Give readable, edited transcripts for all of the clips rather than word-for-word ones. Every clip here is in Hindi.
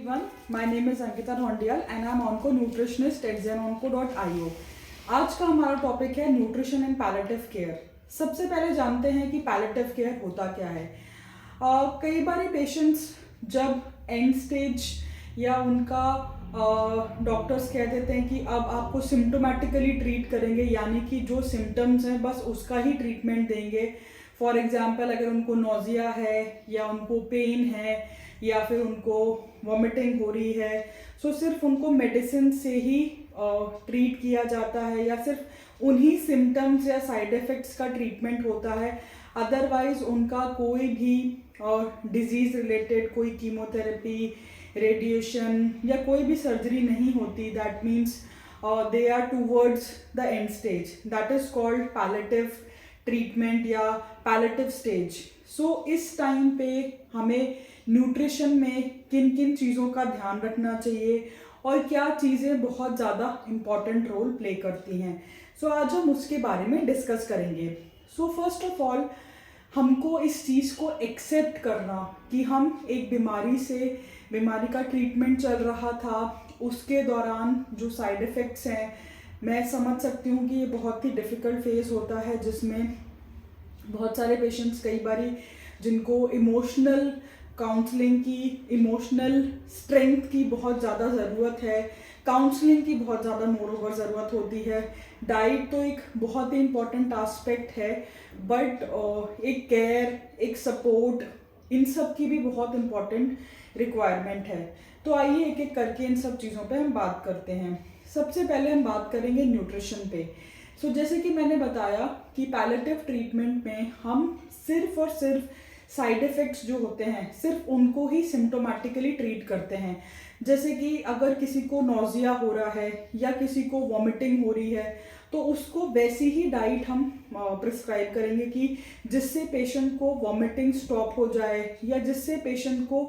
everyone. My name is Ankita Dhondial and I am onco nutritionist at zenonco.io. आज का हमारा टॉपिक है न्यूट्रिशन एंड पैलेटिव केयर। सबसे पहले जानते हैं कि पैलेटिव केयर होता क्या है। कई बार पेशेंट्स जब एंड स्टेज या उनका डॉक्टर्स कह देते हैं कि अब आपको सिम्टोमेटिकली ट्रीट करेंगे, यानी कि जो सिम्टम्स हैं बस उसका ही ट्रीटमेंट देंगे। फॉर एग्जांपल अगर उनको नोजिया है या उनको पेन है या फिर उनको वॉमिटिंग हो रही है, सो सिर्फ उनको मेडिसिन से ही ट्रीट किया जाता है या सिर्फ उन्हीं सिम्टम्स या साइड इफ़ेक्ट्स का ट्रीटमेंट होता है। अदरवाइज उनका कोई भी डिजीज़ रिलेटेड कोई कीमोथेरेपी, रेडिएशन या कोई भी सर्जरी नहीं होती। That means they are towards the end stage, that is called palliative treatment या पैलेटिव स्टेज। सो इस टाइम पे हमें न्यूट्रिशन में किन किन चीज़ों का ध्यान रखना चाहिए और क्या चीज़ें बहुत ज़्यादा इम्पॉर्टेंट रोल प्ले करती हैं। सो आज हम उसके बारे में डिस्कस करेंगे। सो फर्स्ट ऑफ ऑल हमको इस चीज़ को एक्सेप्ट करना कि हम एक बीमारी का ट्रीटमेंट चल रहा था, उसके दौरान जो साइड इफ़ेक्ट्स हैं, मैं समझ सकती हूँ कि ये बहुत ही डिफ़िकल्ट फेज़ होता है जिसमें बहुत सारे पेशेंट्स कई बारी जिनको इमोशनल काउंसलिंग की, इमोशनल स्ट्रेंथ की बहुत ज़्यादा ज़रूरत है, काउंसलिंग की बहुत ज़्यादा मोरओवर ज़रूरत होती है। डाइट तो एक बहुत ही इम्पॉर्टेंट एस्पेक्ट है, बट एक केयर, एक सपोर्ट, इन सब की भी बहुत इम्पॉर्टेंट रिक्वायरमेंट है। तो आइए एक एक करके इन सब चीज़ों पे हम बात करते हैं। सबसे पहले हम बात करेंगे न्यूट्रिशन पे। सो जैसे कि मैंने बताया कि पैलेटिव ट्रीटमेंट में हम सिर्फ और सिर्फ साइड इफ़ेक्ट्स जो होते हैं सिर्फ उनको ही सिम्टोमेटिकली ट्रीट करते हैं। जैसे कि अगर किसी को नोजिया हो रहा है या किसी को वॉमिटिंग हो रही है तो उसको वैसी ही डाइट हम प्रिस्क्राइब करेंगे कि जिससे पेशेंट को वॉमिटिंग स्टॉप हो जाए या जिससे पेशेंट को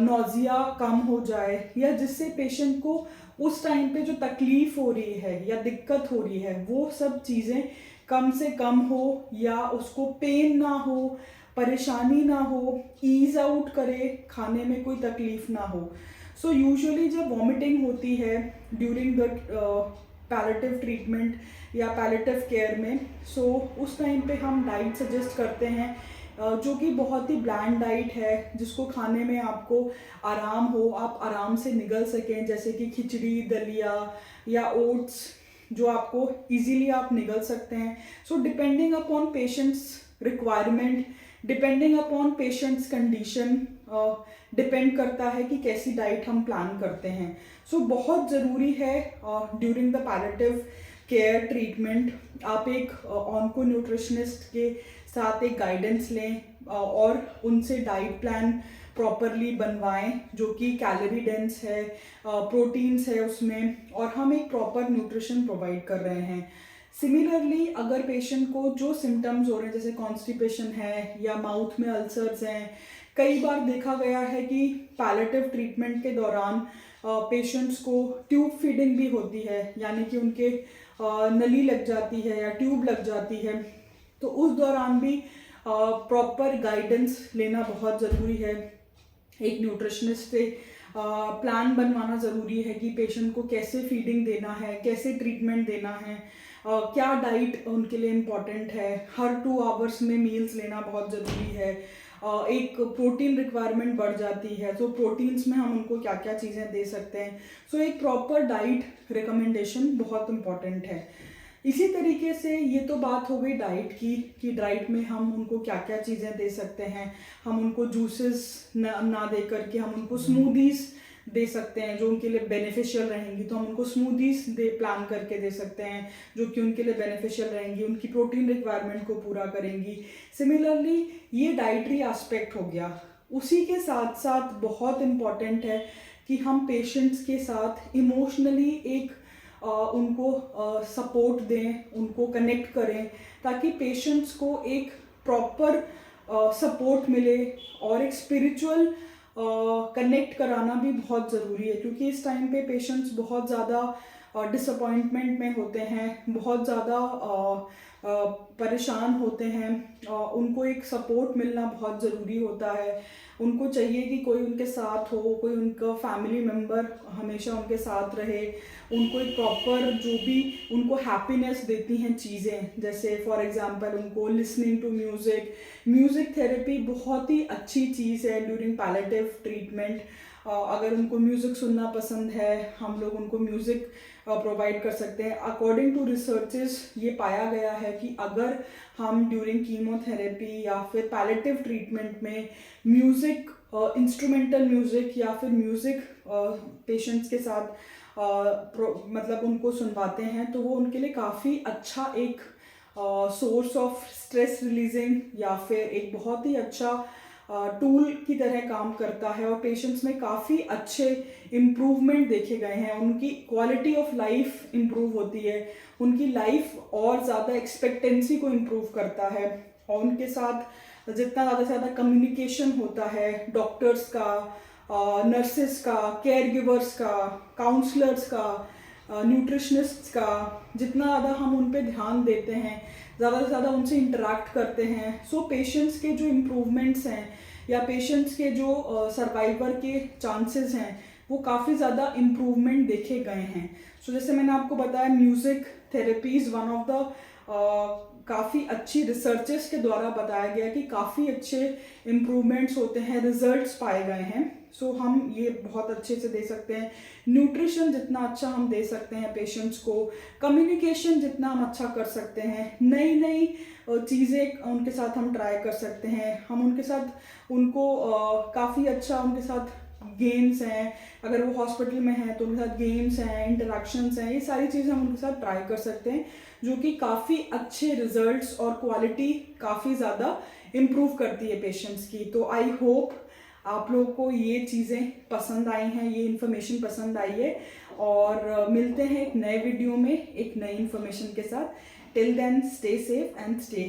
नोजिया कम हो जाए या जिससे पेशेंट को उस टाइम पे जो तकलीफ़ हो रही है या दिक्कत हो रही है वो सब चीज़ें कम से कम हो या उसको पेन ना हो, परेशानी ना हो, ईज आउट करे, खाने में कोई तकलीफ़ ना हो। सो यूजुअली जब वॉमिटिंग होती है ड्यूरिंग द पैलेटिव ट्रीटमेंट या पैलेटिव केयर में, सो उस टाइम पे हम डाइट सजेस्ट करते हैं जो कि बहुत ही ब्लैंड डाइट है, जिसको खाने में आपको आराम हो, आप आराम से निगल सकें, जैसे कि खिचड़ी, दलिया या ओट्स जो आपको इजीली आप निगल सकते हैं। So depending upon patients requirement, depending upon patients condition depend करता है कि कैसी डाइट हम प्लान करते हैं। सो बहुत ज़रूरी है during the palliative care treatment आप एक ऑन्को न्यूट्रिशनिस्ट के साथ एक गाइडेंस लें और उनसे डाइट प्लान प्रॉपरली बनवाएं जो कि कैलोरी डेंस है, प्रोटीन्स है उसमें, और हम एक प्रॉपर न्यूट्रिशन प्रोवाइड कर रहे हैं। सिमिलरली अगर पेशेंट को जो सिम्टम्स हो रहे हैं जैसे कॉन्स्टिपेशन है या माउथ में अल्सर्स हैं, कई बार देखा गया है कि पैलेटिव ट्रीटमेंट के दौरान पेशेंट्स को ट्यूब फीडिंग भी होती है, यानी कि उनके नली लग जाती है या ट्यूब लग जाती है। तो उस दौरान भी प्रॉपर गाइडेंस लेना बहुत ज़रूरी है। एक न्यूट्रिशनिस्ट से प्लान बनवाना ज़रूरी है कि पेशेंट को कैसे फीडिंग देना है, कैसे ट्रीटमेंट देना है, क्या डाइट उनके लिए इम्पॉर्टेंट है। हर 2 आवर्स में मील्स लेना बहुत ज़रूरी है। एक प्रोटीन रिक्वायरमेंट बढ़ जाती है, तो प्रोटीन्स में हम उनको क्या क्या चीज़ें दे सकते हैं। सो एक प्रॉपर डाइट रिकमेंडेशन बहुत इम्पॉर्टेंट है। इसी तरीके से ये तो बात हो गई डाइट की कि डाइट में हम उनको क्या क्या चीज़ें दे सकते हैं। हम उनको जूसेस ना दे करके हम उनको स्मूदीज़ दे सकते हैं जो उनके लिए बेनिफिशियल रहेंगी, तो हम उनको स्मूदीज़ प्लान करके दे सकते हैं जो कि उनके लिए बेनिफिशियल रहेंगी, उनकी प्रोटीन रिक्वायरमेंट को पूरा करेंगी। सिमिलरली ये डाइटरी एस्पेक्ट हो गया। उसी के साथ साथ बहुत इम्पॉर्टेंट है कि हम पेशेंट्स के साथ इमोशनली एक उनको सपोर्ट दें, उनको कनेक्ट करें ताकि पेशेंट्स को एक प्रॉपर सपोर्ट मिले, और एक स्पिरिचुअल कनेक्ट कराना भी बहुत ज़रूरी है क्योंकि इस टाइम पे पेशेंट्स बहुत ज़्यादा डिसअपॉइंटमेंट में होते हैं, बहुत ज़्यादा परेशान होते हैं, उनको एक सपोर्ट मिलना बहुत ज़रूरी होता है। उनको चाहिए कि कोई उनके साथ हो, कोई उनका फैमिली मेम्बर हमेशा उनके साथ रहे, उनको एक प्रॉपर जो भी उनको हैप्पीनेस देती हैं चीज़ें, जैसे फॉर एग्जांपल उनको listening to music. Music therapy बहुत ही अच्छी चीज़ है ड्यूरिंग पैलेटिव ट्रीटमेंट। अगर उनको म्यूज़िक सुनना पसंद है, हम लोग उनको म्यूज़िक प्रोवाइड कर सकते हैं। अकॉर्डिंग टू रिसर्चेस ये पाया गया है कि अगर हम ड्यूरिंग कीमोथेरेपी या फिर पैलेटिव ट्रीटमेंट में म्यूज़िक, इंस्ट्रूमेंटल म्यूज़िक या फिर म्यूज़िक पेशेंट्स के साथ मतलब उनको सुनवाते हैं, तो वो उनके लिए काफ़ी अच्छा एक सोर्स ऑफ स्ट्रेस रिलीजिंग या फिर एक बहुत ही अच्छा टूल की तरह काम करता है। और पेशेंट्स में काफ़ी अच्छे इम्प्रूवमेंट देखे गए हैं, उनकी क्वालिटी ऑफ लाइफ इम्प्रूव होती है, उनकी लाइफ और ज़्यादा एक्सपेक्टेंसी को इम्प्रूव करता है। और उनके साथ जितना ज़्यादा से ज़्यादा कम्युनिकेशन होता है डॉक्टर्स का, नर्सेस का, केयर गिवर्स का, काउंसलर्स का, न्यूट्रिशनिस्ट्स का, जितना ज़्यादा हम उन पे ध्यान देते हैं, ज़्यादा से ज़्यादा उनसे इंटरेक्ट करते हैं, सो पेशेंट्स के जो इम्प्रूवमेंट्स हैं या पेशेंट्स के जो सर्वाइवर के चांसेस हैं वो काफ़ी ज़्यादा इम्प्रूवमेंट देखे गए हैं। सो जैसे मैंने आपको बताया, music therapy is one of the काफ़ी अच्छी रिसर्चेस के द्वारा बताया गया कि काफ़ी अच्छे इम्प्रूवमेंट्स होते हैं, रिजल्ट्स पाए गए हैं। सो हम ये बहुत अच्छे से दे सकते हैं। न्यूट्रिशन जितना अच्छा हम दे सकते हैं पेशेंट्स को, कम्युनिकेशन जितना हम अच्छा कर सकते हैं, नई नई चीज़ें उनके साथ हम ट्राई कर सकते हैं। हम उनके साथ उनको काफ़ी अच्छा उनके साथ गेम्स हैं, अगर वो हॉस्पिटल में हैं तो उनके साथ गेम्स हैं, इंटरेक्शंस हैं, ये सारी चीज़ें हम उनके साथ ट्राई कर सकते हैं, जो कि काफ़ी अच्छे रिजल्ट्स और क्वालिटी काफ़ी ज़्यादा इम्प्रूव करती है पेशेंट्स की। तो आई होप आप लोगों को ये चीज़ें पसंद आई हैं, ये इन्फॉर्मेशन पसंद आई है। और मिलते हैं एक नए वीडियो में एक नई इन्फॉर्मेशन के साथ। Till then stay safe and stay